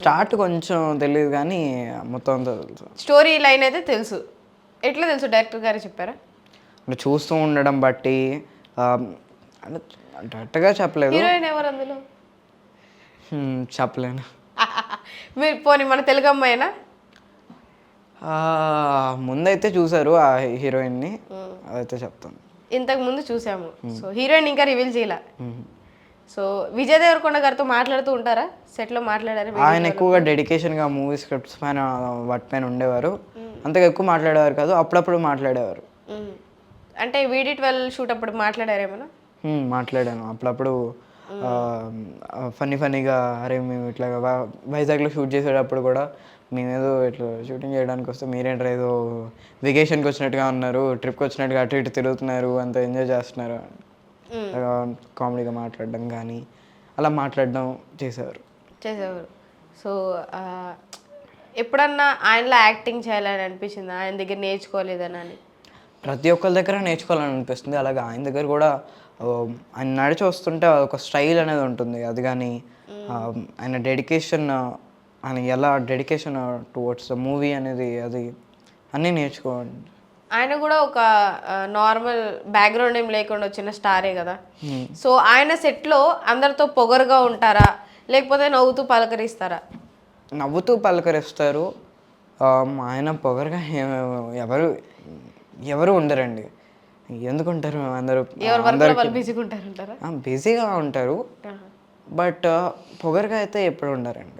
Start కొంచెం తెలియదు కానీ మొత్తం అంతా తెలుసు. స్టోరీ లైన్ అయితే తెలుసు. ఎట్లా తెలుసు? డైరెక్టర్ గారే చెప్పారా? అంటే చూస్తూ ఉండడం బట్టి అంటే డైరెక్ట్గా చెప్పలేదు. హీరోయిన్ ఎవరు అందులో? చెప్పలేను. మీరు పోనీ మన తెలుగు అమ్మాయినా? ముందైతే చూసారు ఆ హీరోయిన్ని, అదైతే చెప్తాను. ఇంతకు ముందు చూసాము. సో హీరోయిన్ ఇంకా రివీల్ చేయాల. సో విజయ్ దేవరకొండ గారితో మాట్లాడుతూ ఉంటారా? సెట్లో మాట్లాడారు? ఆయన ఎక్కువగా డెడికేషన్గా మూవీ స్క్రిప్ట్స్ పైన వాటి పైన ఉండేవారు. అంతగా ఎక్కువ మాట్లాడేవారు కాదు, అప్పుడప్పుడు మాట్లాడేవారు. అంటే VD12 షూట్ అప్పుడు మాట్లాడారేమన్నా? మాట్లాడాను అప్పుడప్పుడు. ఫన్నీగా అరే మేము ఇట్లా వైజాగ్లో షూట్ చేసేటప్పుడు కూడా మేమేదో ఇట్లా షూటింగ్ చేయడానికి వస్తే మీరేంటారు ఏదో వెకేషన్కి వచ్చినట్టుగా ఉన్నారు, ట్రిప్కి వచ్చినట్టుగా అటు ఇటు తిరుగుతున్నారు, అంత ఎంజాయ్ చేస్తున్నారు, కామెడీగా మాట్లాడడం కానీ అలా మాట్లాడడం చేసేవారు. సో ఎప్పుడన్నా ఆయనలో యాక్టింగ్ చేయాలని అనిపించింది? ఆయన దగ్గర నేర్చుకోలేదని? ప్రతి ఒక్కరి దగ్గర నేర్చుకోవాలని అనిపిస్తుంది. అలాగే ఆయన దగ్గర కూడా ఆయన నడిచి వస్తుంటే ఒక స్టైల్ అనేది ఉంటుంది. అది కానీ ఆయన డెడికేషన్, ఆయన ఎలా డెడికేషన్ టువర్డ్స్ ద మూవీ అనేది, అది అన్నీ నేర్చుకోండి. ఆయన కూడా ఒక నార్మల్ బ్యాక్గ్రౌండ్ ఏం లేకుండా వచ్చిన స్టారే కదా. సో ఆయన సెట్లో అందరితో పొగరుగా ఉంటారా, లేకపోతే నవ్వుతూ పలకరిస్తారా? నవ్వుతూ పలకరిస్తారు. ఆయన పొగరుగా ఎవరు ఉండరండి. ఎందుకుంటారు? అందరూ బిజీగా ఉంటారు. బిజీగా ఉంటారు, బట్ పొగరుగా అయితే ఎప్పుడు ఉండరండి.